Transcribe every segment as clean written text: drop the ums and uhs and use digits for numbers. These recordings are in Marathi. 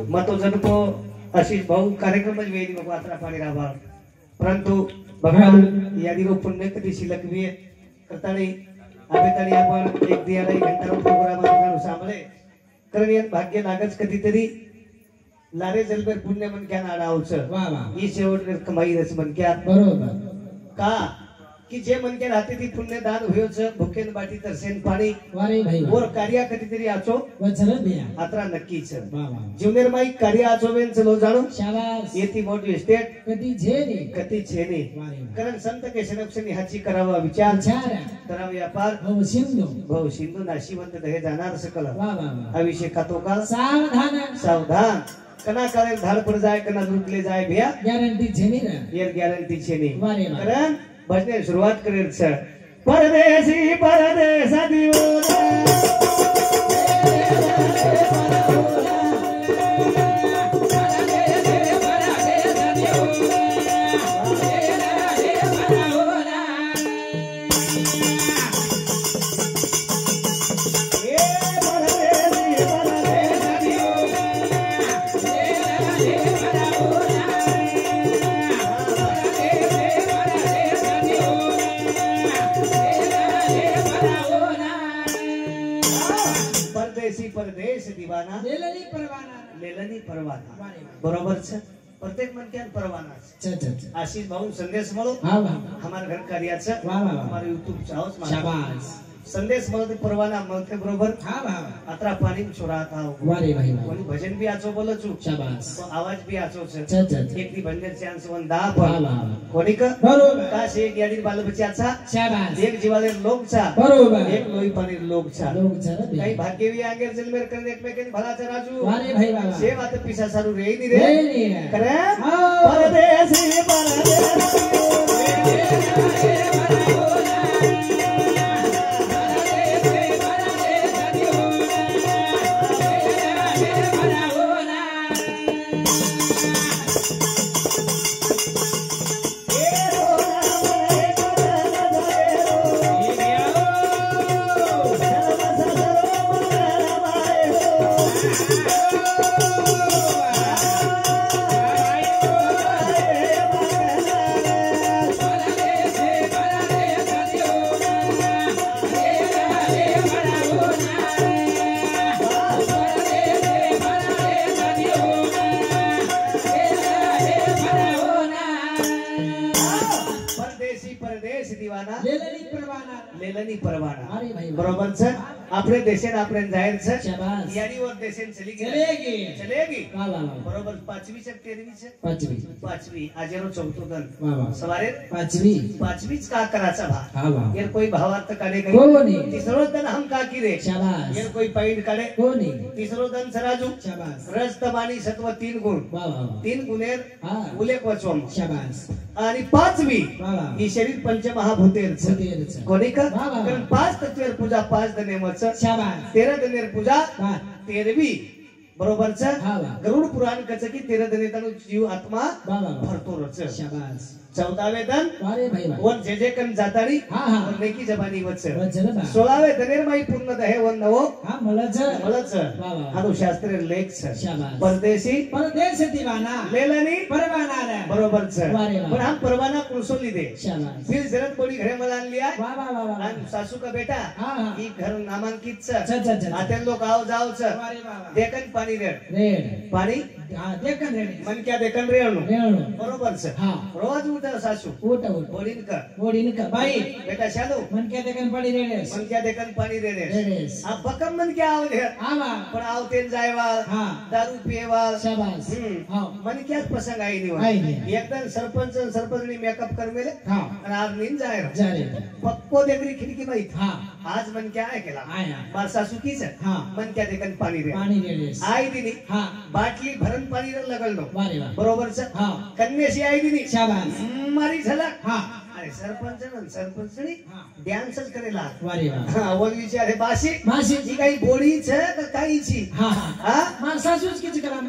मग तो जणको अशी भाऊ कार्यक्रम वेळी नको आत्रा पाणी राहा परंतु बघा यादी रो पुण्य कधी शिल्लक भी करतानी आबेतानी आपण एक दियाला एक घंटा प्रोग्राम सांभाळे कारण यात भाग्य लागच कधीतरी लारे जलबर पुण्य मन क्या नाडावच वाह वाह ही शेवट कमाई रस मन क्या बरोबर का कि जे मन के राहते ती पुण्य दान होयोच भुकेन बाटी तरसेन पाणी वारे भाई वर कार्य कधीतरी आचो वचन बिया आत्रा नक्कीच वाह वाह जीवनेर माई कार्य आचो वेन चलो जाणो शाबास येती मोठी स्टेट कधी झेरी कती छेने वारे कारण संत के संरक्षण हाची करावा विचार विचार करावा व्यापार भाऊ सिंधू भाऊ सिंधू नाशिवंत दहे जाणार सकल वाह वाह वाह अभिषेक खातो का सावधान सावधान कना काळे धाड पड जाय कना लुटले जाय भैया गॅरंटी झेनी रे येर गॅरंटी छेने वारे वाह कारण भजने सुरुवात करेल सर परदेसी परदेसा दिवोरा परदेश दीवाना लेलनी परवाना बरोबर छ प्रत्येक मन के परवाना आशीष भाऊ संदेश मळो हमार घर कार्याचं हमारे YouTube चा हाऊस शाबाश संदेश मळते परवाना मळते बरोबर अत्रा पाणी छोरात हाव वारे भाई कोणी भजन भी आचो बोलो छु शाबाश तो आवाज भी आचो छ एक दी भंडर चांस वन दा कोणी का बरोबर काश एक याडी बाल बच्चाचा शाबाश एक जीवाले लोक छा बरोबर एक लोई पाणी लोक छा लोक छा काही भाग्यवी आंगेर जलमेर करने एकमेकांनी भलाचा राजू वारे भाई बाबा सेव आता पिसा सारू रे नी रे करे परदेसी परदेसी लेलनी परवाना बरोबर छ आपले देशात आपले जाहीर छ याडी वर देशात चलेगी बरोबर पाचवी छ तेरवी छ पाचवी आजेरो चौथो दन सवारे पाचवीच का कराचा भा यार कोई भावार्थ काढे गई तिसरो दन हम का की रे यार कोई पैंट काढे तिसरो दन सराजू रस तमानी सत्व 3 गुण 3 गुणेर उलेख वचवम आणि पाचवी ही शरीर पंचमहाभूतेर छ कोणी का कारण 5 तत्वेर पूजा 5 दनेमच 13 दनेर पूजा 13वी बरोबर छ गरुड पुराण कच की 13 दनेतानु जीव आत्मा भरतो रच शाबाश 14वे दन वारे भाई वन जे जे कन जाताडी वन लेकी जबानी वच 16वे दनेर माई पूर्ण दहे वन नवो मलच हादो शास्त्र लेख छ शाबाश परदेश दीवाना लेलनी परवाना रे बरोबर छ पण हम परवाना कुसोली दे शाबाश फिर जरत कोणी घरे मला आणलिया वाह आणि सासू का बेटा ही घर नामांकित छ आते लोक आओ जाओ छ देखन पाणी रेड पाणी देखन रेड मन क्या देखन रेणू बरोबर छ रोज उठा सासू उठ ओडीन का भाई बेटा शादू मन क्या देखन पाणी रेडेस मन क्या देखन पाणी रेडेस आप बकम मन क्या आव दे पण आव तेन जायवा दारू पिएवा शाबाश मन क्या प्रसंग आई नी एकदम सरपंचनी मेकअप कर मेले आणि आज नीन जाय रे पक्को देखरी खिडकी माई आज मन क्या आहे केला बार सासू की छ मन क्या देखन पाणी रेडेस आई दिनी बाटली भरन पाणी लगलनो बरोबर छ कन्याशी आई दिनी शाबाश मारी झलक अरे सरपंचनी डान्सच करेला वारे वाह वन विचारे बाशी ही काही बोडी छ का काही छी मार सासूच किच करा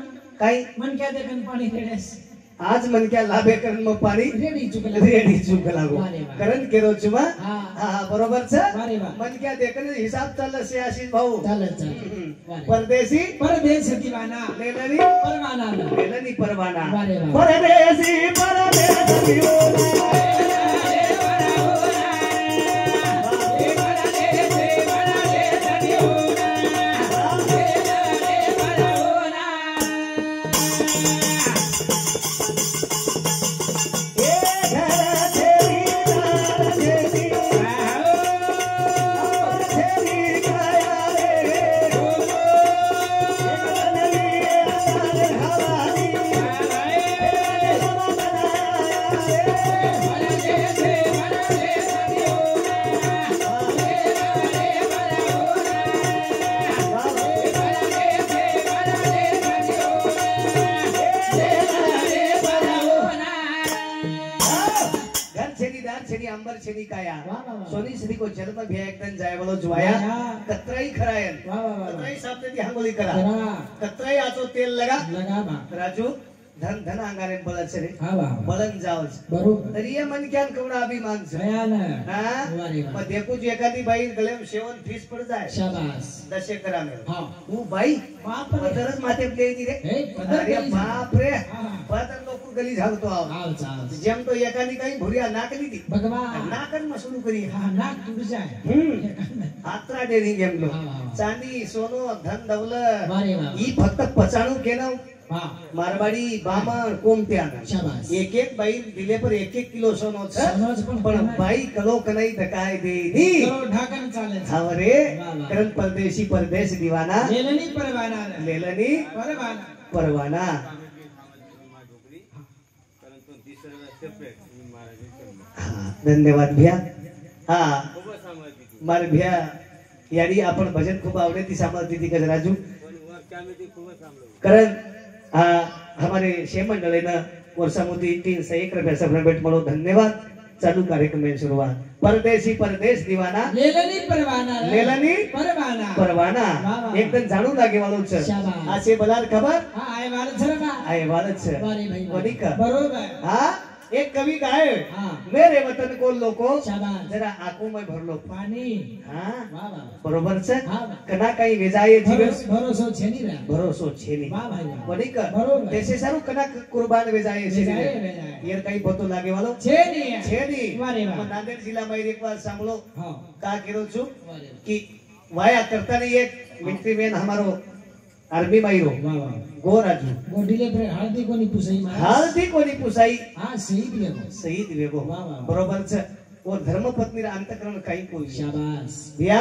काही मन क्या देखन पाणी रेडेस आज मनक्या लाभे करण मग पाणी रेडी चुकलं रेडी चूक लागो वारे वा. करण केरो चुमा हा हा बरोबर छ वारे वा. मनक्या देखन हिसाब चाललं से आशीष भाऊ चालत चालत वारे. परदेशी परदेश दीवाना लेलनी परवाना लेलनी परवाना वारे वा. परदेशी परदेशी अंबर छेनी काया वाह, वाह, वाह. सोनी श्री को जन्म भी एकदम जाय बोलो जुआया वाह. कतराई खरायन वाह, वाह, वाह. कतराई सामने ती हांगोली करा करा. कतराई आचो तेल लगा लगा बा राजू धन धन अंगारे बलच रे हा वा बलन जावच बरोबर तरी ये मन क्यान कवडा अभिमान छ भयानक हा वारे वा. मग देखू जी एखादी बाई गलेम शेवण फीस पड जाय शाबास 10 एकरा में हा तू बाई बाप रे पदरच माथे प्ले दी रे हे पदर अरे गली बाप रे हा. पदर लोक गली झालतो आव आव चाल जेम तो एकानी काही भुरिया नाकली ती भगवान नाकन मसलू करी हा नाक टूट जाए आत्रा डेरी गेमलो हा, हा, हा. चांदी सोनो धन दौलत वारे वा ही फक्त पचाणू केलं हा मारवाडी बामण कोमत्यानं शाबास एक एक बाई दिले पर एक एक किलो सोनो छ सोनोच पण पण बाई कलो कनाई धकाय देनी करो ढाकन चाले हावरे वाह, वाह. करण परदेशी परदेश दीवाना लेलनी परवाना रे. लेलनी परवाना परवाना हा, धन्यवाद भैया हा मार भैया यारी आपण भजन खूप आवडे ती सांभाळती ती गजराजू कारण हमारे शेम मंडल ने वर्षामोदी 301 रुपया सफल भेट म्हणो धन्यवाद चालू कार्यक्रम में शुरुआत परदेशी परदेश दीवाना लेलनी परवाना रे. लेलनी परवाना परवाना वाह, वाह. एकदम जाणून लागे वालो छ शाबास. आसे बलार खबर हा आय वार झरबा आहे वालच छ वारे भाई कोणी का बरोबर हा एक कवि गाए हा मेरे वतन को लोको शाबास जरा आंखों में भर लो पानी हा वाह वाह बरोबर छ हा कना काही वेजाये जीवन भरोસો છે ની રે भरोसो छेनी वाह भाई वाह कोणी का बरोबर. देशे सारू कना कुर्बान वेजाये વેજાય, छेनी વેજાય. યાર काही पतो लागे वालो છે ની छेनी वारे वाह. नांदेड जिल्हा में एक बार सांभळो હા का केरो छु वारे वाह. कि वाया करता नहीं एक मिलिट्री मैन हमारो आर्मी माइरो વાહ વાહ गोराजू ગોડીલે પર હાર્દી કોની પુસાઈ માં हालती कोणी पुसाई હા શહીદ લેવો शहीद वेगो वाह, वाह. बरोबर छ और धर्मपत्नी रा अंतकरण काही कोई શાબાસ भैया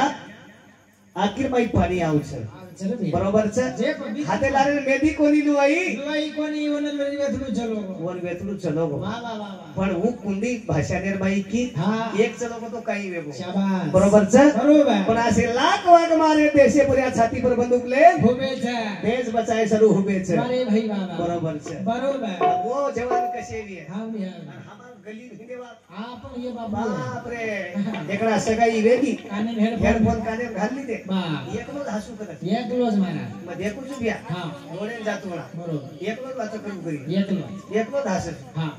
आखिर माई पाणी आव छ ચલો બે बरोबर छ જે પબી हाते लारे मेदी कोणी लुवाई દવાઈ કોની ઓનલ વરી વેથલું ચલો वर वेतलू चलो गो વાહ વાહ વાહ વાહ पण हूँ कुंडी भाषानेर बाई की हा एक चलो गो तो काही वेगो શાબાસ बरोबर छ બરોબર पण असे लाख वाघ मारे देशे पुऱ्या छाती पर बंदूक ले ભૂપે છે देश बचाए सरू हुबे छ વારે ભાઈ વાહ વાહ बरोबर छ બરોબર वो जवान कसे भी है હા બે हमार गली हिंदेवा હા પણ ये બાબા बाप रे एकड़ा सगाई वेगी કાને હેડફોન हेडफोन काने घालली ते બા एकलो हसू करत એકલો જ મારા मग देखू छु बिया હા डोळे जातो म्हणा બરોબર एकलो वाच करू करी એકલો एकलो हस હા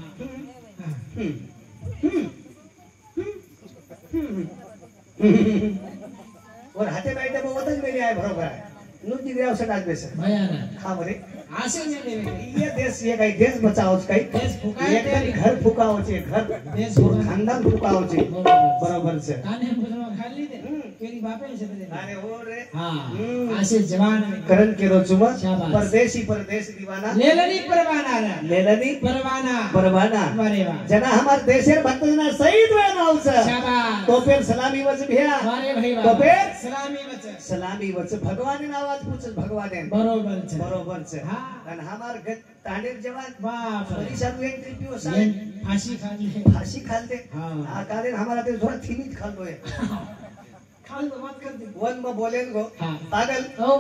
और हाते बैठे बहुतच मेली आहे बरोबर आहे नुती व्यवसाय टाकबेस ભયાનક हा बरे આશે ને દેવે ये देश ये काही देश बचाओ काही देश फुकाय एक तरी घर फुकाओ छे घर देश और खानदान फुकाओ छे બરોબર बरोबर છે કાને પૂછવા ખાલી દે કેરી બાપે છે તે अरे हो रे હા આશે જવાન करण केरो चुमा शाबाश. परदेशी परदेश दीवाना લેલની પરવાના રે लेलनी પરવાના परवाना વારે વાહ जना हमार देशेर भक्तना शहीद वे नाव छ શાબાશ तो पेर सलामी वच भ्या વારે ભાઈ તો વાહ પેર સલામી વચ્ચે सलामी वच भगवान आवाज पूछ भगवान બરોબર છે बरोबर છે હા અને हमार तांडेर जवान બાપ રે परिसर में एक पियो ये साहेब फांसी खाली फांसी खाल दे हाँ। आ कारण हमारा ते थोड़ा थीमित खाल दो है खाली तो मत कर दे वन में बोलेन गो हाँ पागल ओ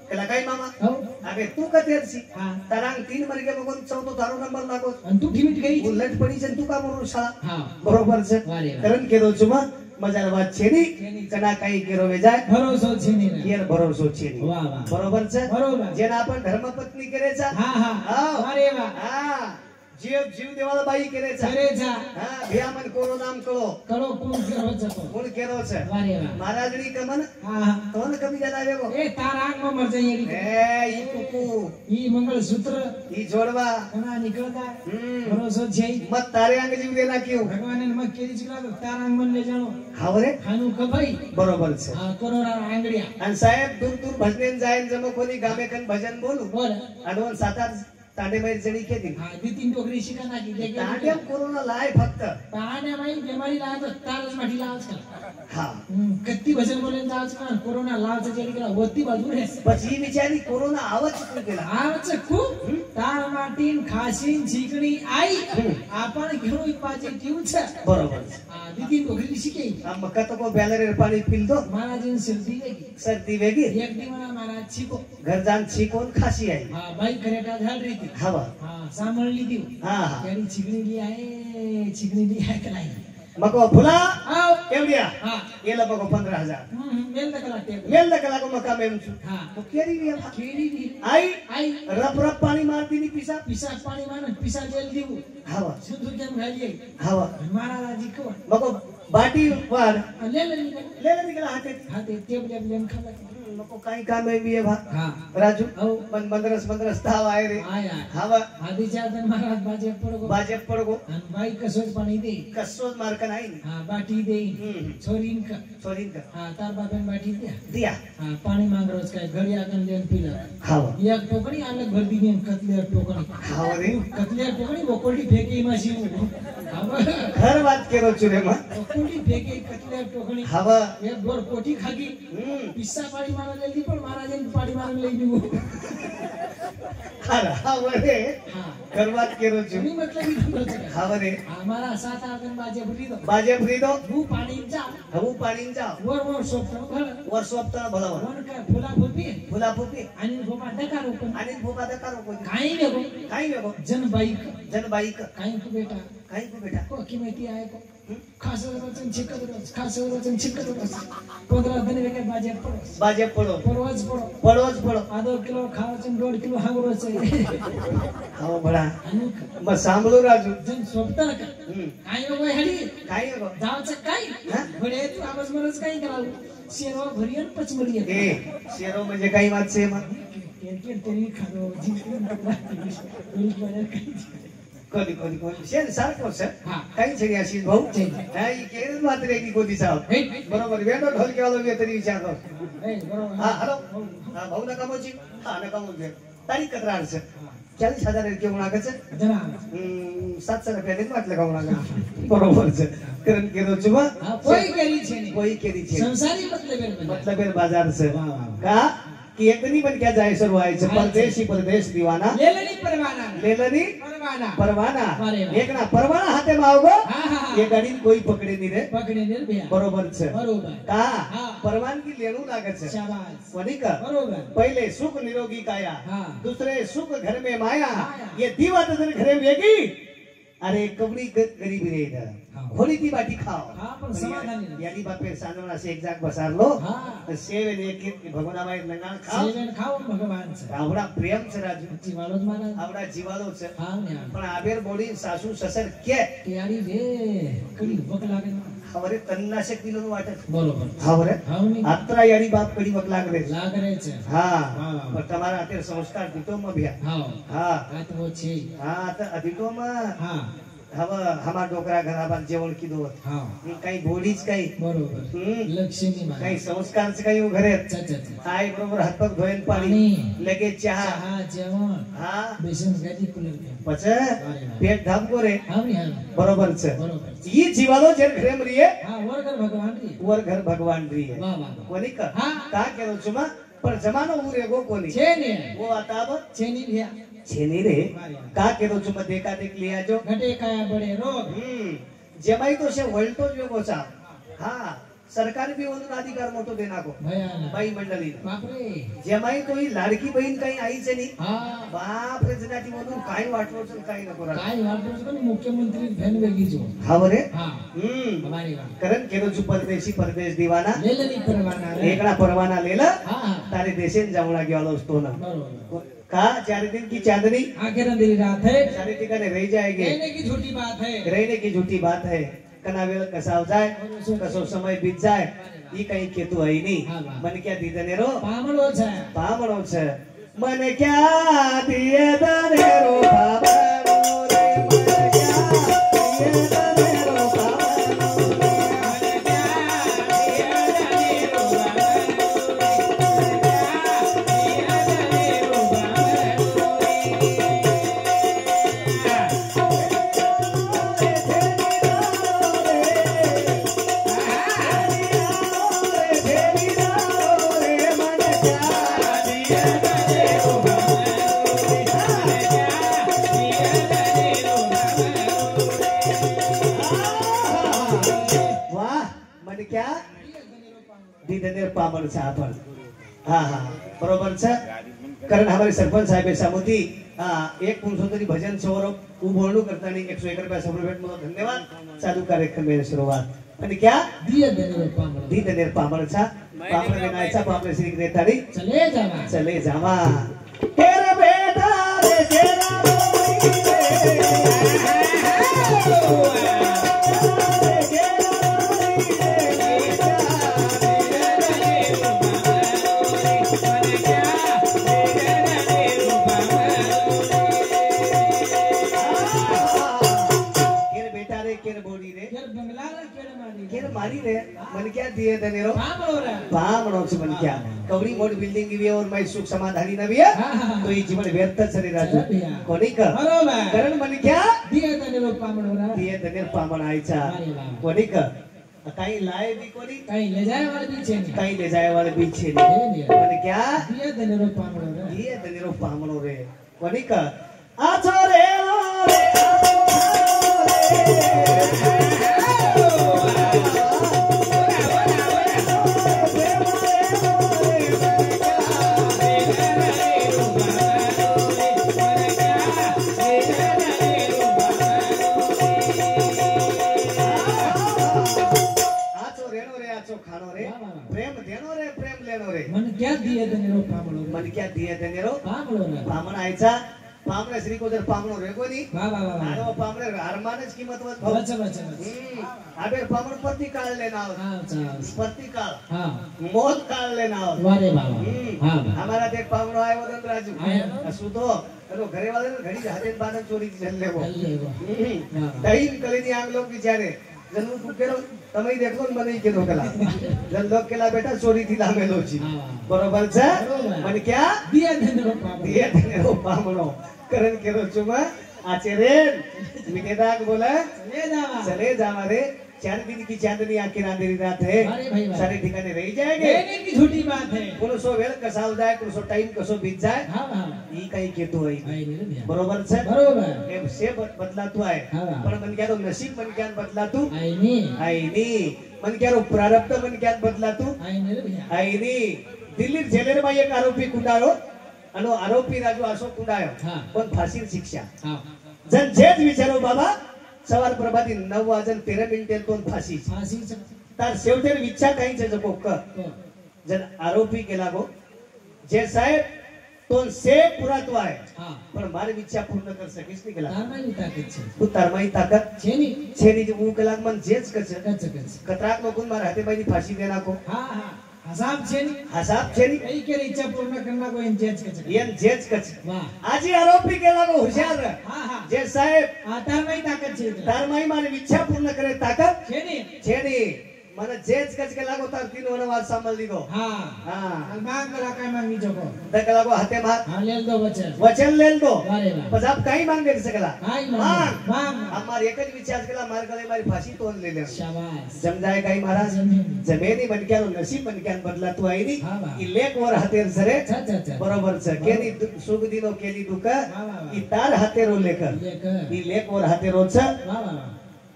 कला काय मामा ओ अबे तू का तेरसी हाँ तारांग 3 मरगे बघून चौथो तारो नंबर लागो आणि तू किमिट गई उलट पडी छे तू का मरू शाळा हाँ बरोबर છે वारे वाह करण केरो जुमा मजार વાત છેની છેની. કના કાઈ કેરો વેજાય भरोसो छेनी रे યાર ભરોસો છેની वाह वाह बरोबर છે बरोबर જેના आपण धर्मपत्नी करे છે हाँ हाँ हाँ. वारे वाह हा जीव देवाला बाई केरेचा करेचा हा भियामन कोरोनाम कळो कळो कोण केरो जतो कोण केरो છે वारे वा महाराजनी कमन हां तोन कमी जनावे गो ए तार आंख में मर जाई ए ई कुकू ई मंगल सूत्र ई जोड़वा कना निकलता भरोसा છે मत तारे अंग जीव देना क्यों भगवान ने मत केरी चला तो तार आंख मन ले जानो हावरे खानु कभाई बरोबर છે हां कोरोना आंगडिया आणि साहेब दूर दूर भजनेन जायन जम कोणी गामे कन भजन बोलू बोल आडवण 7-8 तांडे बाहेर जणी केली हां दी तीन डोगरी शिका ना की देखे तांड्या कोरोना लाय फक्त ताण्या बाई बेमारी लाव तो तारच माठी लावच का हा कत्ती भजन बोलेन जावच का कोरोना लावच जेडी केला होती बाजू रे પછી વિચારી કોરોના આવત શું કેલા आवच खूप तार माटीन खासीन झिकणी आई आपण घेऊन पॉझिटिव्ह छ बरोबर हां दी तीन डोगरी शिके આ મકા તો કો બેલરે પાણી પીલ દો महाराजन सर्दी लगी सर्दी वेगी एक दिवस महाराज छिको घर जान छिकोन खासी आई हां बाई करेटा झाल री ती हवा हां सांभाळली ती हा हा त्यानी चिकणी ली आहे का नाही मको फुला आओ केवडिया हां येला बको 15000 मेल तक लागते मेल दकला को मका मेम छु हां तो केरी वेला केडी दी आई आई रप रप पाणी मारती नी पिसा पिसा पाणी मान पिसा जेल देऊ हवा सुंदर केम घाली हवा महाराज को मको बाटी वर ले ले निकला हाते हाते टेबल खाला मको काही काम आहे बी भा हां राजू औ पण बंदरस ताव आहे रे आया हवा आधीच्या दिन महाराज बाजे पडगो बाजे पडगो आणि बाई कसोच पाणी दे कसोच मार्क नाही हां बाटी दे छोरीन का सोरीन का हां तार बापेन बाटी द्या दिया हां पाणी मांग रोज काय घडी आकन लेन पिला हवा एक टोकरी आले भरदी ने कतले टोकरी हवा रे कतले टोकरी बोकोडी फेकी माशी हवा घर बात केरो चुरे मा बोकोडी फेकी कतले टोकरी हवा एक गोर कोठी खागी पिस्सा पाणी मारा लेली पण महाराजन पाणी मारा लेली निघू अरे हवा रे हां घर बात केरो चु तुम्ही मतलब ही तुमचं हवा रे हमारा 7-8 दिन बाजे भरी दो बाजे फ्रीदो भू पाणी जा हवू पाणी जा वर सोपतो घर वर सोपता भलावा वर काय फुला फुलपी फुला फुपी आणि गोमा दकार पण आणि भोपा दा करो कोणी काही नको काही वेगो जन बाईक जन बाईक काही तू बेटा काही को बेटा को की माहिती आहे को खास वचन छिकत रोज 15 दिन वेगे बाजे पडो परवाज पडो आधो किलो खावचन 1.5 किलो हागरोच हवा बडा मग सांभळू राजू जन सोपता का काही नको हडी काही वेगो जावचं काय बडे तू आवाज मरच काय कराव शेरवा भरियन पचमरी ए शेरो म्हणजे काही वाचसे मग तरी खातो कधी कधी कोणी शेर सारखं सर हां. काही छडी अशी भाऊ छडी. नाही केरच मात्र एक कोणी साहेब हे. बरोबर वेंडो ढोल केवालो मी तरी विचारतो बरोबर हा हॅलो हा भाऊ नका मोची हा नका मोची तारीख कतरा आरस 40,000 के उणागच जरा 700 रुपया देत वाटलं का उणागा बरोबर करण केरो चुमा कोई करी छे नहीं कोई केरी छे संसारी मतलब बाजार से वाह, वाह। का कि एक दिन पण क्या जाय सर्व व्हायचं परदेश दीवाना लेलनी परवाना अरे वाह। एक ना परवाना हाते मावगो हां हां ये गाडी कोई पकडे नहीं रे पकड़े ने भैया बरोबर छ बरोबर का हां। परवानगी लेणू लागत छ शाबाश वनी का बरोबर पहिले सुख निरोगी काया हां। दूसरे सुख घर में माया माया। ये दीवा तो घरे वेगी अरे कबडी गरीबी रे इधर हां। होली ती बाटी खाओ हां, पण समाधानी नाही। यानी बापे सांगणा से एक जाग बसारलो हां। सेवे ने एक भगवाना बाई लंगाण खाओ सेवन खाओ भगवान से आवडा प्रेम छ राजू जीवालोच महाराज आवडा जीवालो छ हां ने पण आबेर बोडी सासू ससर के तयारी रे कडी बक लागे ना हवरे तन्नाशे किलो वाटत बरोबर हवरे हां ने अत्रा यारी बाप कडी बक लागले लाग रे छे हा हां। पण તમારા અત્યારે સંસ્કાર દીતો માં ભ્યા हां हा આ તો છે हा आता अधिको માં हां हवा हमार डोकरा घराबाद जेवण किदो हां काही गोडीच काही बरोबर लक्ष्मी काही महाराज संस्कारच काही घरे अच्छा आई बरोबर हातपग धोयन पाणी पाणी. लगेच चहा चहा जेवण हा बेसन गादी कुलर पछ पेट धामको रे हां ने हां बरोबर छ बरोबर ई जीवालो जे घरे मरिये हां वरगर भगवान री वर घर भगवान री है वाह वाह कोणी का हां का केलो चुमा पर जमानो उरे गो कोणी छे ने वो आता अब छे नी भैया छेनी रे का केलो चुमा देखा देख लिया जो घटे काया बडे रोग जेमाई तो से वळतो जो गोचा हा सरकार भी म्हणून अधिकार मोठो देना को भयानक बाई मंडळी बाप रे जेमाई तो ही लाडकी बहीण काही आईच नाही हां बाप रे जनाटी म्हणून काही वाटलोच काही नको रा काय वाटतो पण मुख्यमंत्री फॅन वेगी जो हाव रे हां हमारी बात करण केलो चु परदेश दीवाना लेलनी परवाना रे एकड़ा परवाना लेला हां तारे देशेन जावणा गेलो असतो ना बरोबर कहा 4 दिन की चांदनी आखिर अंधेरी रात है, सारे ठिकाने रह जाएंगे, कहने की झूठी बात है, रहने की झूठी बात है। कना वेळ कसा हो जाए, कसो समय बीत जाए, ई कहीं केतु है नहीं। मन क्या दी दनेरो पामणो छे, पामणो छे, मन क्या दिए दनेरो पामणो रे, मन क्या दिए दनेरो पामणो रे, मन क्या दिए दनेरो पामण से आपण हाँ बरोबर छे। कारण हमारे सरपंच साहेब सामोती एक पुंसोतरी भजन सौर बोलणू करता नहीं 101 रुपया सफर भेट मला धन्यवाद। चालू कार्यक्रम में शुरुआत आणि क्या दी दनेर पामण छा पामण विनायचा पामण श्री नेताडी चले जावा तेरे बेटा रे तेरा मारी रे मन क्या दिए दनेरो पामणो से मन क्या कवडी मोड बिल्डिंग गिवी और मैं सुख समाधानी नवी है तो ये जीवन व्यर्थ चले राजू कोणी का कारण मन क्या दिए दनेरो पामण आईचा कोणी का काही लाए भी कोणी काही ले जाए वाले पीछे मन क्या दिए दनेरो पामणो रे कोणी का आछो रे मन क्या दिए दनेरो पामण आयचा पामण श्री को जर पामणो रे कोनी वाह पामणे हारमानच किंमत वत आबे पामण पत्ती काळ लेना पत्ती काळ मौत काळ लेना वारे बाबा हमारा देख पामणो आयो वदन राजू सुतो तो घरे वाले घड़ी हाथे बांधन चोरी चल लेगो दही कलेनी आंग लोग बिचारे जन्म कुकेरो तमई देखलो મને કેતો કલા જન લોક કેલા બેટા ચોરી થી લામેલો છી બરોબર છે મને क्या दिए देने पामणो करण केरो चुमा आचेरे मिकेदाक बोला चले जावा रे 4 दिन की चांदनी आखिर अंधेरी रात है सारे ठिकाने रह जाएंगे कहने की झूठी बात है कोनो सो वेळ कसा हो जाए कोनो सो टाइम कसो बीत जाए ई काही केतो है बरोबर છે बरोबर ए से बदलातो आहे पण मन क्या तो नसीब मन क्या बदलातो आई नी मन क्या प्रारब्ध मन क्या बदलातो आई नी दिल्ली जेलर में एक आरोपी कुंडाळो आणि आरोपी राजू असो कुंडाळो पण फाशी शिक्षा जन जेच विचारो बाबा सवार प्रभाती 9:13 तो फाशी तार शेवटेर विच्छा काही छे जको क जन आरोपी केला गो जे साहेब तो से पुरातो आहे पण मारे विच्छा पूर्ण कर सकीस नहीं केला तारमाई ताकत छे तू तारमाई ताकत छेनी जे ऊ केला मन जेच कच कतराक लोकन मार हाते बाई फाशी देना को हसाब छेनी कई के इच्छा पूर्ण करना को इन जेच कच वाह आजी आरोपी केला को होशियार जे साहेब तारमाई मारे इच्छा पूर्ण करे ताकत छेनी મને જેજ કચ કે લાગો તાર તીનો વનવાસ સાંભળ લીધો માગ કલા કાઈ માંગી જકો દક લાગો હાથે માર લેલ દો વચન લેલ દો પછી આપ કાઈ માંગે સકલા માંગ અમાર એક જ વિચાર કેલા માર ગલે મારી ફાંસી તોડ લે લે શાબાશ સમજાય કાઈ મહારાજ જમેની બન ક્યાનો નસીબ બન ક્યાન બદલાતું આઈ ની ઈ લેક ઓર હાથેર સરે બરોબર છે કેની સુખ દીનો કેલી દુખ ઈ તાર હાથેરો લેકર ઈ લેક ઓર હાથેરો છે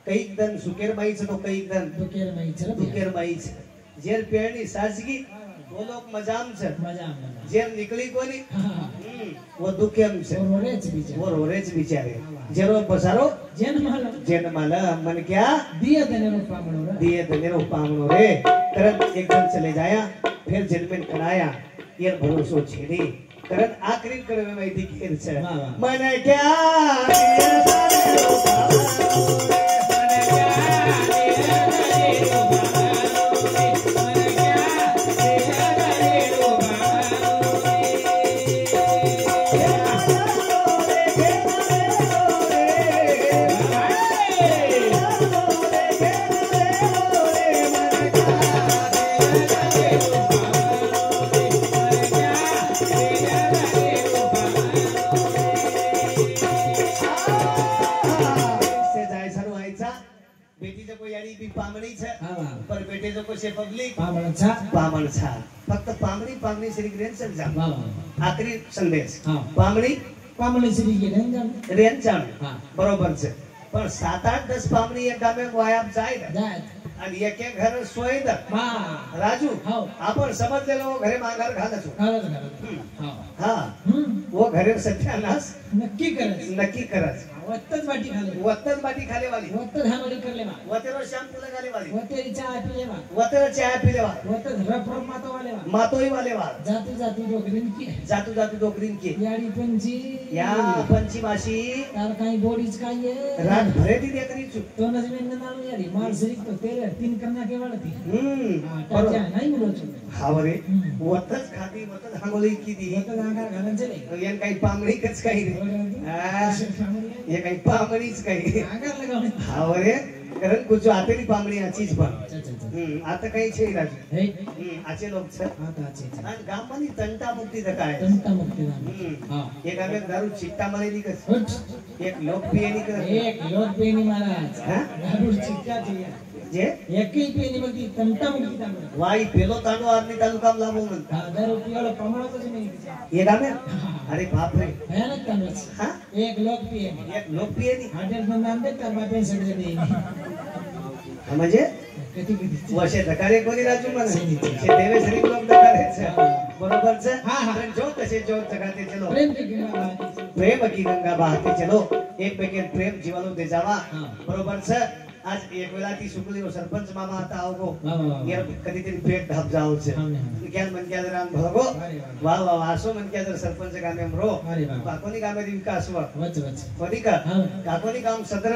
कई दन सुकेर माई छे तो कई दन दुकेर माई छे जेर पेणी सासगी वो लोग मजाम छे जेर निकली कोनी वो दुकेम छे वो रोरेच बिचारे जेरो पसारो जेनमाल मन क्या दिए दनेरो पामणो रे तरत एकदम चले जाया फिर जन्मेन कराया ये भरोसो छेड़ी कारण आखरी कडवे माहिती घेर छे वाह, वाह. मन क्या पर बेटे जो कोशे पब्लिक पामण छा फक्त पामणी पामणी श्री ग्रेन जा आखरी संदेश पामणी श्री रेन जाण बरोबर છે પણ 7-8-10 પામણી એક ગામે વાયાપ જાય અને એક એક ઘર સોય દ રાજુ આપણ સમજલેલો ઘરે માંગાર ખાધા છો હા वो घरे सत्यानाश नक्की करत वत्तच बाटी खाले वाली वत्तच हामली करले वा वतेरो शॅम्पू लगाले वाली वतेरी चहा पिले वा वतेरो चहा पिले वा वत्तच रप मातो वाले वा जातू डोकरीन की याडी पंची या पंची माशी तार काही बोडीच काही रात भरे दी देखरी छु तो नजमे नालो याडी मार सरीक तो तेरे 3 करना के वाळती बरोबर नाही बोलो छु हावरे वत्तच खाती वत्तच हांगोली की दी वत्तच आंगार घालन चले येन काही पामणी कच काही रे ये काही पामणीच काही आंगार लगावणे हावरे कारण कुछ आतेली पामणी आ चीज पण आता काही છે राजू आचे लोक છે आता आचे आणि गामनी तंटा मुक्ती काय तंटा मुक्ती एक आम्ही दारू चिट्टा मारेली कस एक लोकप्रियनी कर एक लोकप्रियनी महाराज दारू चिट्टा दिया जे एकही पेनी मग तंटा मुक्ती तांबा वाई पेलो तांडो आरनी तालुका लावून म्हणता दारू पियाला प्रमाणातच नाही हे गामे अरे बाप रे भयानक तांबा हां एक लोकप्रियनी हॉटेल मध्ये नाम देत तर बापे सगळे देई म्हणजे किती वर्षे धकारे कोणी राजू म्हणे ते देवे श्री लोक धकारेच बरोबर छे पण जो तसे जो जगाते चलो प्रेम की गंगा बहते चलो एक बेके प्रेम जीवालो दे जावा बरोबर छे आज एक वेळा ती सुकली सरपंच मामा आता आवगो यार कधीतरी पेट धाप जाव छे क्यान मन क्या राम भगो वाह वाह आसो मन क्या सरपंच गामे रो काकोनी गामे विकास वच कोणी का काकोनी काम सदर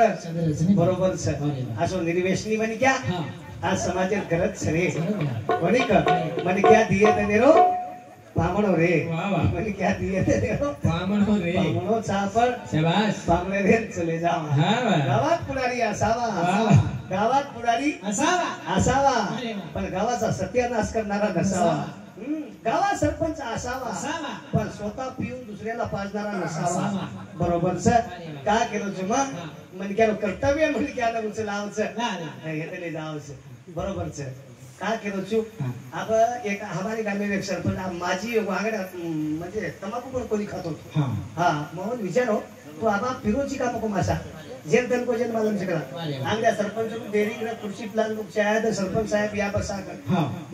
बरोबर छे आसो निर्वेशनी बनी क्या आज समाजेर गरज छे कोणी का मन क्या दिए तने रो पामणो रे मन क्या दिए तने रो पामणो रे पामणो चापर शाबाश पामणे रे चले जावा गावात पुढारी असावा गावात पुढारी असावा पण गावाचा सत्यानाश करणारा नसावा गावा सरपंच असावा पण स्वतः पिऊन दुसऱ्याला पाजणारा नसावा बरोबर सर का केलो जुमा मन क्या कर्तव्य मन क्या उचलावच येतले जावच बरोबर सर का केलो छु अब एक हमारे गामे में सरपंच माझी वागड म्हणजे तंबाखू पण कोणी खातो हां मोहन विचारो तो आबा पिरोची का नको मासा जेल तन को जेल मालूम सकला आंगड्या सरपंच को देरी रे कुर्सी प्लान लोग शायद सरपंच साहब या बसा कर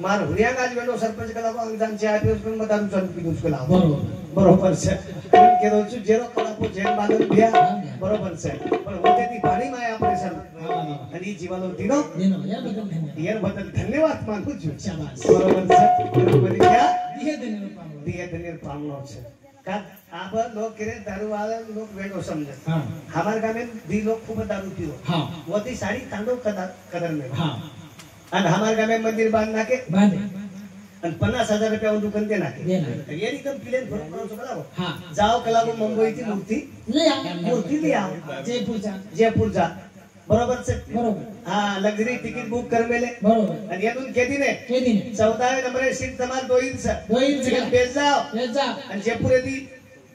मार हुरिया गाज वेलो सरपंच कला को अंगदान चाय पे उसको मदारू चल पी उसको लाओ बरोबर से के रोज जेरो कला को जेल मालूम दिया बरोबर से पण होते ती पाणी माय आपले सर आणि जीवालो दिनो यार बदल धन्यवाद मानू छु शाबाश बरोबर से बरोबर क्या दिए धन्यवाद पामलो छे का आप लोग करे दारू वाले लोग वेगो समझे हमारे गांव में भी लोग खूब दारू पियो वो ती सारी तांडो कदर में और हमारे गांव में मंदिर बांधना के बांधे और 50,000 रुपया उन दुकान देना के ये एकदम प्लेन फरक करो सकला जाओ कला को मुंबई की मूर्ति ले आओ जयपुर जा बरोबर से बरोबर हां लग्जरी टिकट बुक कर मेले बरोबर आणि यातून केदी ने 14 नंबर सीट तमार दोइन से बेच जाओ आणि जयपुर दी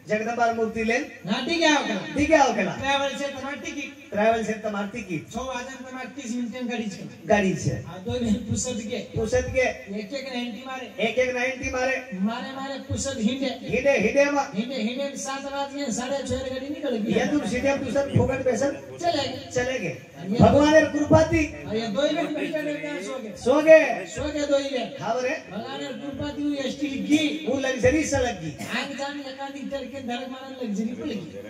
जगदंबा मूर्ति ले ना ठीक है कला ट्रैवल से तमार टिकट 6 हजार तमार 30 मिनिट गाड़ी से दो दिन पुसत के एक 90 मारे पुसत हिंडे 7 बजे 6:30 गाड़ी निकल गई ये तुम सीधे पुसत फोकट बेसन चले गए भगवान कृपा थी ये दो ही मिनट बैठे सो गए दो ही मिनट खबरे भगवान कृपा थी एसटी की वो लग्जरी से लगी आग जाने एकाधिक के धड़क मारन लग्जरी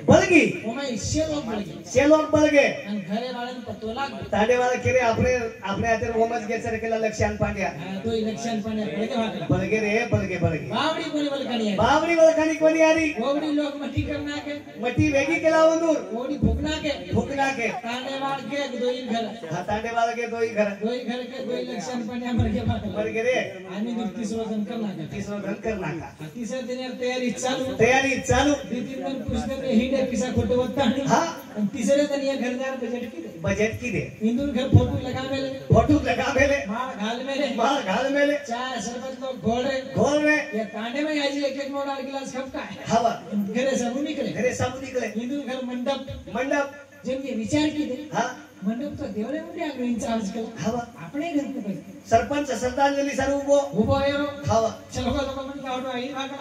बलगी ओमे शेलोक बलगी शेलोक बलगे आणि घरे वाळन पतोला ताडे वाला केरे आपले हाते ओमच गेचर केला लक्षान पांड्या तो इलेक्शन पण बलगे वाकला बलगे रे बलगे बावडी कोणी बलकानी आहे बावडी बलकानी कोणी आरी ओवडी लोक मटी करना के मटी वेगी केला वंदूर ओवडी फुकना के तांडे वाळ के दोई घर हा तांडे वाला के दोई घर के दो इलेक्शन पण मरगे वाकला बलगे रे आणि तिसरो जण करना के तीसरो धन करना का तिसऱ्या दिनार तयारी चालू दीदी दिन पुस्तक हिंडे पिसा खोटो वत्ता हां आणि तिसरे दिन ये घरदार बजट की दे इंदुर घर फोटो लगा मेले माल घाल मेले चाय सरबत लोग घोल रे ये कांडे में आज एक मोड़ गिलास कप का है हवा घरे सब निकले इंदुर घर मंडप जिनके विचार की दे हां मंडप तो देवळे मध्ये आग्रहींचा आजकाल हवा आपणे घर के सरपंच श्रद्धांजली सर उभो येरो हवा चलो लोक मन गावडो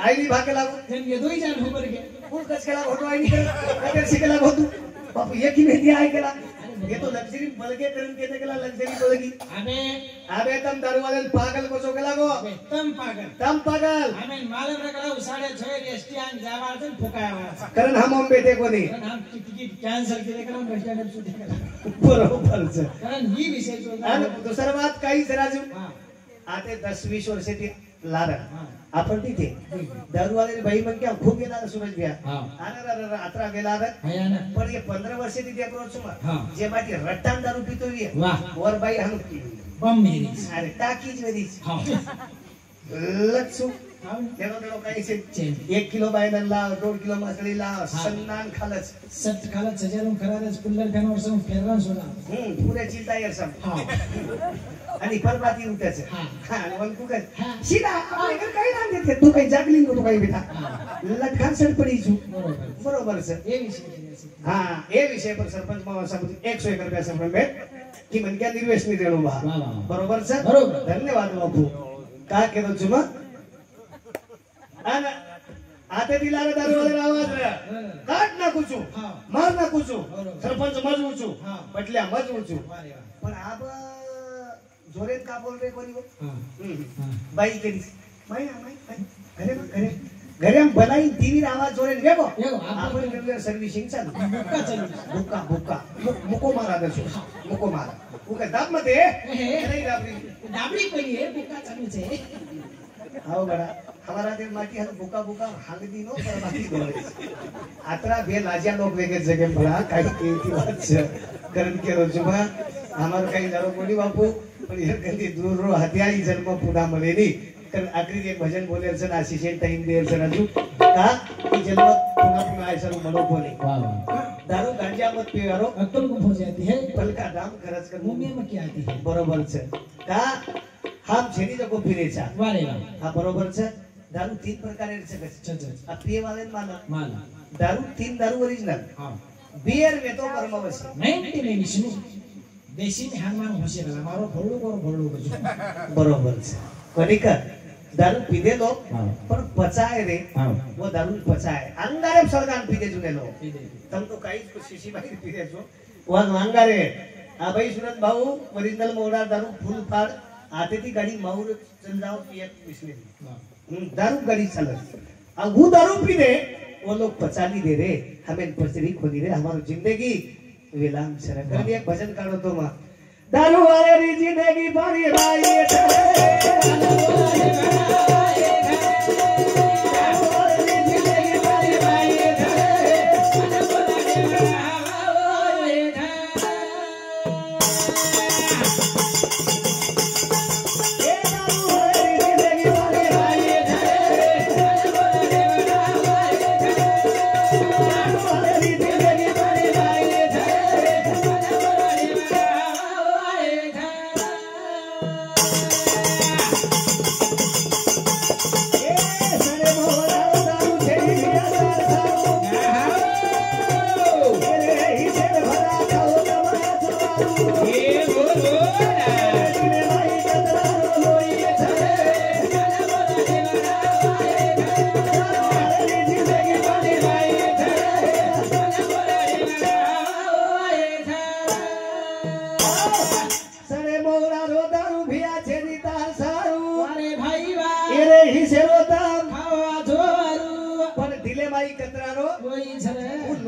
आईनी भाके लागो जन ये दोई जान उभर के फुल कस केला फोटो आईनी कटर शिकला होतू बापू एक ही मेहंदी आहे केला ये तो लग्जरी बलगे करून केते केला लग्जरी बलगी आबे तम दरवाजन पागल कोसो केला गो तम पागल आमे मालम रकला 6:30 एसटी आन जावाजन फुकाया कारण हम बेटे कोनी हम तिकीट कॅन्सल केले कारण रस्त्यावर सुटे केला बरोबर सर कारण ही विषय आणि दुसरी बात काही राजू आते 10-20 वर्षाची लारा आपण तिथे दारूवाले बाई मग क्या खूप गेला सूरज बिया अरे अतरा गेला पण ये 15 वर्ष तिथे अप्रोच जे माटी रट्टान दारू पितोय वर बाई हम बम मेरी अरे टाकीज मेरी लक्षू तेनो काही से 1 किलो बायनला 2 किलो मसळीला सन्नान खालच सट खालच सजारून खरारच कुल्लर फॅनवर सम फेरला सोडा पुरे चिलता यार सम आणि परबाती उठायचं आणि वन कुकर सीधा आपल्या घर काही नाम देते तू काही जागली नको तू काही बेटा लटकान सड पडीचू बरोबर सर ये विषय हां ये विषय पर सरपंच मामा साहेब 100 रुपया सरपंच भेट की मन क्या निर्वेश मी देणो बा बरोबर सर बरोबर धन्यवाद बापू का केलो जुमा आना आते दिलारे दारूवाले आवाज काट ना कुचू मार ना कुचू सरपंच मजवूचू पटल्या मजवूचू पण आब जोरेत का बोल रे कोणी वो बाई केली माई घरे हम बनाई टीवी आवाज जोरे देखो आपण रेग्युलर सर्व्हिसिंग चालू बुक्का मुको मारा दसो मुको मारा उका दाब मध्ये नाही दाबरी कोणी है बुक्का चालू छे आओ बड़ा हमारा देव माटी हल बुका हांग दी नो पर बाकी गोळे आत्रा बे लाजिया लोग वेगे जगे बड़ा काही केती बात करन के रोजुमा हमार काही दारो कोणी बापू पण हे गंदी दूर रो हत्याई जन्म पुन्हा मलेनी कारण आखरी एक भजन बोलेल सर आशिष टाइम देल सर अजू का की जन्म पुन्हा आहे सर मनो बोले दारू गांजा मत पियारो अक्कल को हो जाती है पल का दाम खर्च कर मुंह में क्या आती है बरोबर सर का हम छेनी जको फिरेचा वारे हा बरोबर सर दारू 3 प्रकारे छे पिए वाले माना दारू 3 दारू ओरिजिनल हां बियर में तो परमवशी नहीं निशनु देशी में हनुमान होशे गला मारो भोळू बजू बरोबर छे कनिका दारू पीदे लो पर पचाए रे वो दारू पचाए अंगारे सरगान पीदे जुने लो तम तो काई शिशी भाई पीदे जो वो अंगारे आ भाई सुरत भाऊ ओरिजिनल मोड़ा दारू फुल फाड़ आते थी गाड़ी माउर चल जाओ पिए इसमें दारू गाड़ी चलत अब वो दारू पी दे वो लोग पचाली दे रे हमें पचरी खोदी रे हमारी जिंदगी विलाम सर कर दिया भजन काढो तो मां दारू वाले री जिंदगी बारी भाई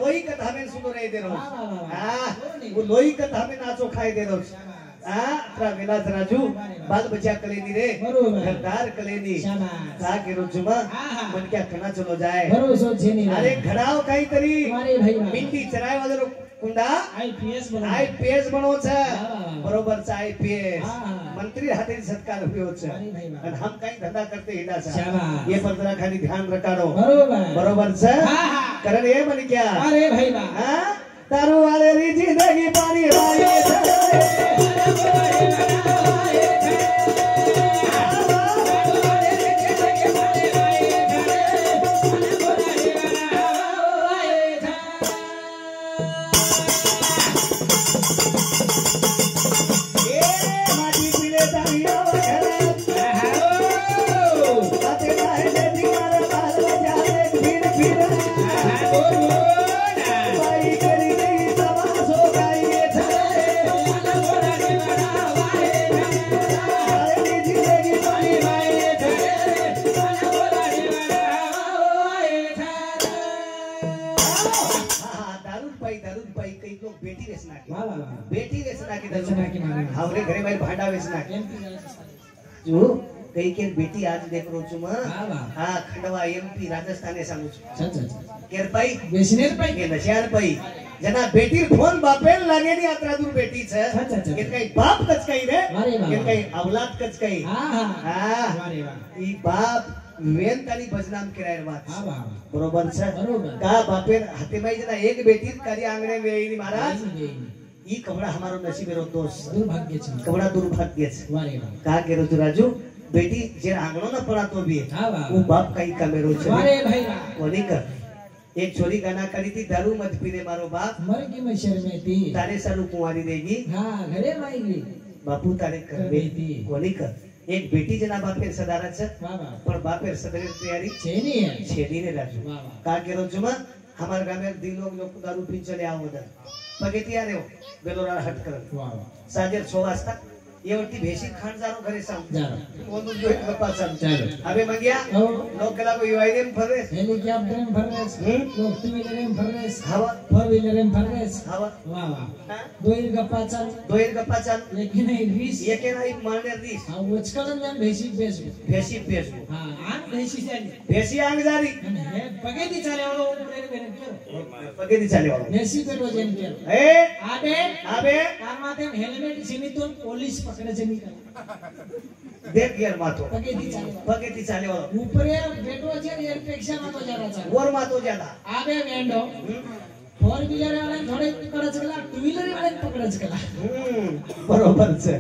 लोई कथा में सुनो रहे दे रहो वो लोई कथा में नाचो खाए दे रहो विलास राजू बाल बच्चा कलेनी रे घरदार कलेनी का के रोजुमा मन क्या खाना चलो जाए अरे घडाव काही तरी मिंटी चराय वाले कुंडा आईपीएस बनो छ बरोबर छ आईपीएस मंत्री हाथे सत्कार हुयो छ और हम काही धंधा करते हेडा छ ये पर जरा खाली ध्यान रखाड़ो बरोबर छ कारण ये मन क्या अरे भाई बा दारू वाले री जिंदगी पानी वाले हमारे घरे में भांडा वेचना जो कई के बेटी आज देख रो छु हां खंडवा एमपी राजस्थान ने सांगू छु केर पाई बेसनेर पाई के नशियार पाई जना बेटी फोन बापेल लागे नी अत्रा दूर बेटी छ के काही बाप कच काही रे के काही औलाद कच काही हां अरे वाह ई बाप वेन ताली बदनाम कराय बात बरोबर छ का बापेर हाते माई जना एक बेटी करी आंगणे वेईनी महाराज ई कबड़ा हमारो नसीब रो दोस्त दुर्भाग्य छ कबड़ा दुर्भाग्य छ वारे का के रो राजू बेटी जे आंगणो न पड़ा तो भी वो बाप कई कमेरो छ वारे भाई कोनी कर एक छोरी गाना करी थी दारू मत पीने मारो बाप मर की मैं शर्मेती तारे सारू कुंवारी देगी हां घरे माईगी बापू तारे कर बेटी कोनी कर एक बेटी जना बापेर सदारा छ पर बापेर सदरे तैयारी छेनी रे राजू का के रो जुमा हमार गाम में दिन लोग दारू पी चले आओ उधर पगेती आ रे बेलोरा हट कर साजेर 6 वाजता येवटी भेशी खान जारो घरे सांग ओनु जो गप्पा सांग अबे मंगिया लोग कला को युआईएम फररेस हेलीकॉप्टर में फररेस लोग टू व्हीलर में फररेस हवा फोर व्हीलर में फररेस हवा वाह वाह दोइर गप्पा चाल लेकिन नहीं रीस एके नाही मारने रीस हां वचकलन में भेशी बेस हां आंग भेशी जाली भेशी आंग जारी पगेती चाले वालो पगेती चाले वालो भेशी पेटो जेन के ए आबे कार माथे हेल्मेट सीमितून पोलीस पकड़े नहीं देख यार मातो पगेती चाले वालो ऊपर बेटो जे एर पेक्षा मातो ज्यादा चाले वर मातो ज्यादा आबे वेंडो फोर व्हीलर वाले थोड़े पकड़च कला टू व्हीलर वाले पकड़च कला बरोबर छे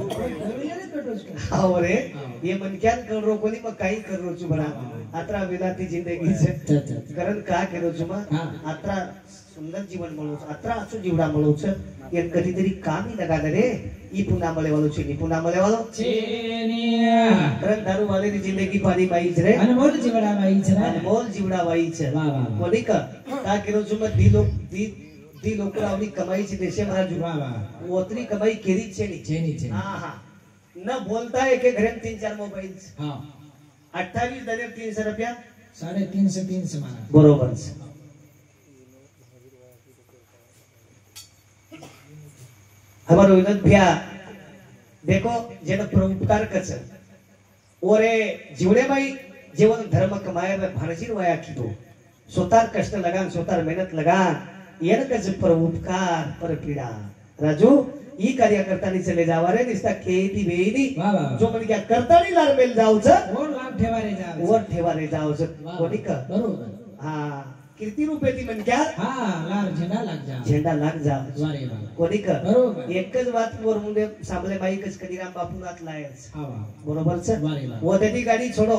हां रे ये मन क्या कर रो कोनी मग काही कर रो छु बरा आत्रा विलाती जिंदगी छे कारण का करो छु मा आत्रा सुंदर जीवन મળો છે આત્રા આછું જીવડા મળો છે એ કદી તરી કામ ની લગા દે ઈ પુના મળે વાળો છે ની પુના મળે વાળો છે ને કારણ દારૂ વાલે ની જિંદગી પાડી બાઈ છે રે અનમોલ જીવડા બાઈ છે અનમોલ જીવડા બાઈ છે વાહ વાહ કોની કા કા કેરો છું મે દી લોકોની કમાઈ છે દેશે મારા જુ વાહ વાહ ઓતરી કમાઈ કેરી છે ની હા હા ન બોલતા है કે ઘરે 3-4 મોબાઈલ હા 28,300 રૂપિયા 350 મારા બરોબર છે हमारो विनोद भैया देखो जेनो परोपकार कच ओरे जीवने भाई जीवन धर्म कमाया में भानजीर वाया कीधो स्वतार कष्ट लगान स्वतार मेहनत लगान येन कच परोपकार पर पीड़ा राजू ई कार्यकर्ता नी चले जावा रे निस्ता खेती वेईनी जो मन क्या करता नी लार मेल जाऊ छ और लाभ ठेवा रे जाऊ छ कोनी का बरोबर हां कीर्ती रूपेती मन क्या हां लार झेंडा लाग जा वारे बा कोनी का बरोबर एकच बात वर मुंडे सांभळे बाईकच कधीराम बापूनाथ लायच हां बरोबर छ वारे बा वो तेती गाडी छोडो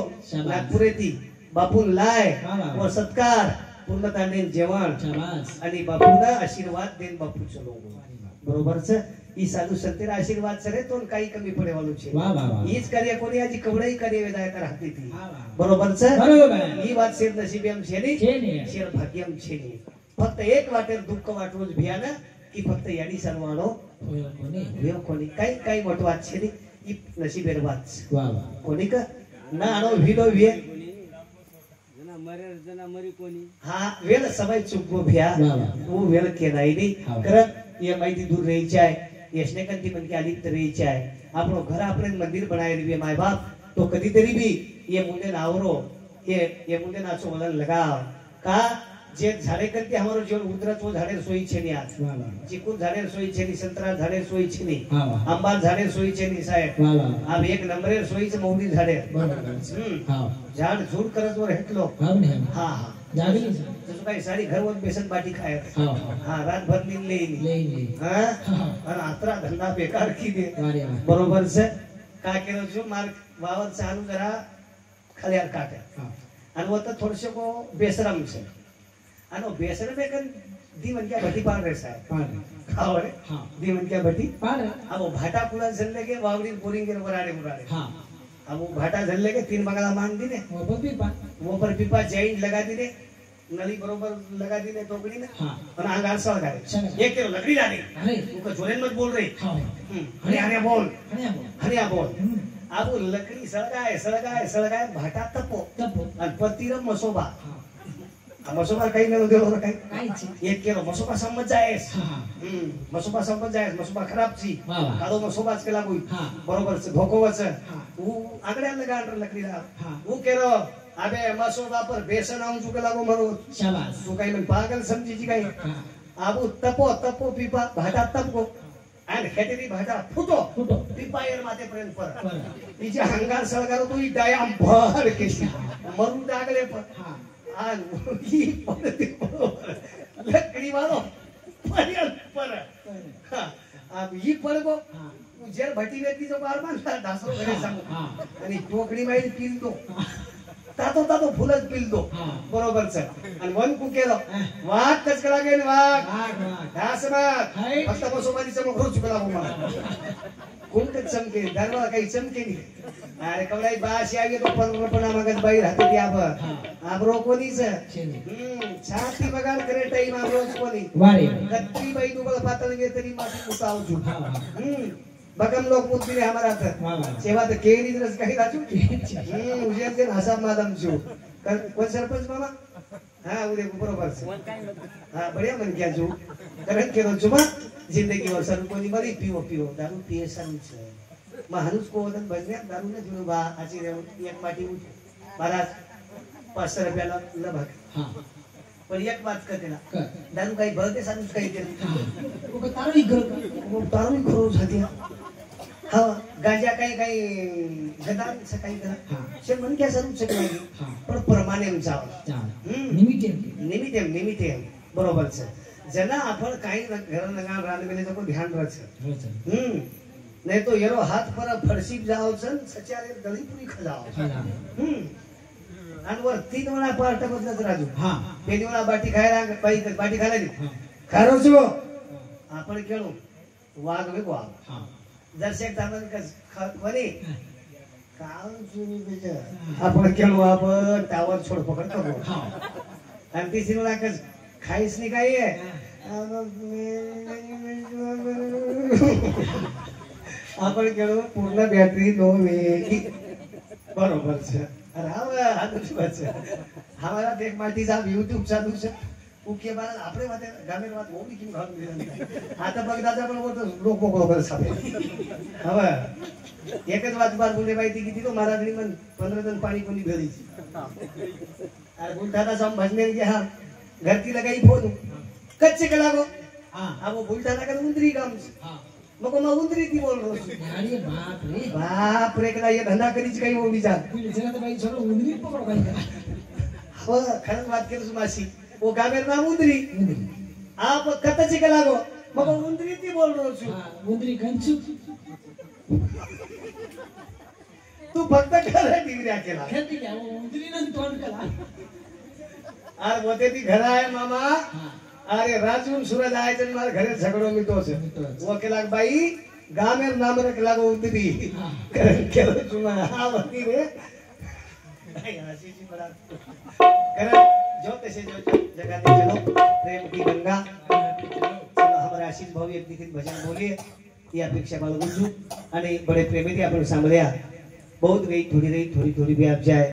नागपुरेती बापू लाय और सत्कार पूर्ण तांडे जेवण शाबास आणि बापूना आशीर्वाद देन बापू चलो बरोबर छ ई साधु संतेरा आशीर्वाद सरे तो काही कमी पडे वालो छे वाह वाह हीच कार्य कोणी आजी कवडाई कार्य वेदाय तर हाती थी बरोबर छ बरोबर ही बात शेर नसीबेम छेनी शेर भाग्यम छेनी फक्त एक वाटेर दुःख वाटरोज भियाना की फक्त याडी सरवाळो होय कोणी काही मोठो वात छेनी ई नसीबेर वात वाह वाह कोणी का ना आनो वीडो वे जना मरी कोणी हा वेळ सवय चुकवो भ्या वो वेळ केलाय नी करत ये माहिती दूर रही आहे यशने कंती मन के आली तर रही आहे આપણો ઘર આપણે મંદિર બનાવી દીવે માય બાપ તો કદી તરી બી ये मुंडे नावरो ये मुंडे नाचो वलन लगाव का जे झाडे करते हमारो जीवन उतरत वो झाडे सोई छे नी आज चिकू झाडे सोई छे नी संतरा झाडे सोई छे नी आंबा झाडे सोई छे नी साहेब अब एक नंबरे सोई छे मौली झाडे झाड झूड करत वर हेटलो हा हा जागली जसं काही सारी घरवर बेसन बाटी खाय हा रातभर नींद लेई हां आणि आत्रा धंदा बेकार की दे बरोबर से का केलो जो मार वावर चालू जरा खलियार काटे आणि वो तो थोड़से को बेसरम से आणि बेसरम में कन दी मन क्या भटी पार रे साहेब खाओ रे दी मन क्या भटी पार अब वो भाटा पूरा झलने के वावड़ी बोरिंग के बराड़े मुराड़े हां अब वो भाटा झलने के 3 बंगला मान दी ने वो पर पीपा जैन लगा दी ने नली बरोबर लगा दी ने टोकरी में और आंगार सड़ गए 1 किलो लकड़ी डाली उनको जोरेन मत बोल रही हरिया बोल अब वो लकड़ी सळगाय भाटा तपो आणि पतिरम मसोबा मसोबा काही नाही देव काही 1 किलो मसोबा समज जायस मसोबा मसोबा खराब छी कादो मसोबाच केला कोई बरोबर से धोकोवच वो आगड्या लगा लकड़ी वो केरो अबे मसोबा पर बेसन आऊं चुके लागो मरो शाबाश तू काही मन पागल समजी जी काही अब तपो पीपा भाटा तपको आणि हेतेरी भाटा फुटो पिपायर माते पर्यंत पर तिचे अंगार सळगारो तो डाया भर केशी मरू डागले पर आणि ही पडते लकडी वालो पर्यंत पर अब ही पडगो जर भटी व्यक्ती जो बार मारला ढासो घरे सांगू आणि टोकडी माई पिल दो तातो फुलच पिल दो बरोबर सर आणि वन कु केलो वाघ कचकला गेल वाघ घासमात फक्त बसोबारी चमक हो चुकला मला कोणते चमके दरवा काही चमके नाही अरे कवलाई बाशी आगे तो पण मगज बाई राहते ती आबरो कोणीच छाती बगाल करे टाइम आबरोच कोणी वारे कत्ती बाई दुबळ पातळ गे तरी मासी उताव छु बगम लोग मुद्दी हमारा था सेवा तो केरी रस कहीं राजू उजे दिन हसाब मादम छु कर कोण सरपंच मामा हां उरे बरोबर से हां बढ़िया मन क्या छु करन केरो जुमा जिंदगी वर सर कोनी मरी पिओ दारू पिए सन छे महानुष को वदन बजने दारू ने जुनो बा आची एक माटी महाराज 500 रुपया लभक हां पर एक बात कहते ना दारू काही भरते सानुस काही ते वो तारू ही करो जाती हाँ गांजा काही गदान से काही करा से मन क्या सरू शकले पण प्रमाणे जाव निमित्ते बरोबर से जना आपण काही घर लगा रान गेले तो ध्यान रख नहीं तो येरो हाथ पर फरसी जाओ सन सचारे गली पूरी खजाओ अनवर 3 वेळा पार्ट बदलत राजू हां पहिली वेळा बाटी खायला बाटी खायला दी खारो छो आपण केळो वाघ वे वाघ हां जरसे तामन खरी काम सुरू बेजा आपण केळो आपण टावर छोड पकड करू हां आणि तिसरी वेळा कस खाईस नाही काय आपण केळो पूर्ण बॅटरी लो वेगी बरोबर છે हमारा देख माटी साहब YouTube चालू છે उके बार આપણે વાતે ગામે વાત બહુ નીકળી ભાગ આ તો બગદાદા પણ वो तो लोक मोकळो કરે સાબે હવે એક જ વાત બાર બોલે ભાઈ તી કીધી તો મારા ઘડી મન 15 दिन पानी कोनी भरी अरे बुलटाना सम भजने के हां घर की लगाई फोन कच्चे के लागो हां अब वो बुलटाना का उंदरी गाम हां मको मैं उंदरी थी बोल रहा अरे बाप रे कदा ये धंधा करीच काही वो विचार जरा तो भाई छोरो उंदरी पकड़ो भाई हो खरं बात कर सुमासी वो गामेर नाम उंदरी आप कतची के लागो मको उंदरी थी बोल रहा छु उंदरी कंचू तू फक्त करे डिग्री केला खेती क्या वो उंदरी न तोड केला आर बोते ती घर आहे मामा अरे राजून सूरज आए जन मार घरे झगड़ो मिटो से वो के लाग भाई गामेर नाम रख लागो उंदरी करन केलो चुमा आ वती रे भाई आशीष जी बड़ा करन जो तसे जो जगह दे चलो प्रेम की गंगा चलो हमारे आशीष भाऊ एक दिन भजन बोलिए ये अपेक्षा बाळगुंजू आणि बड़े प्रेमी थे आपण सांभळ्या बहुत गई थोड़ी रही थोड़ी भी आप जाए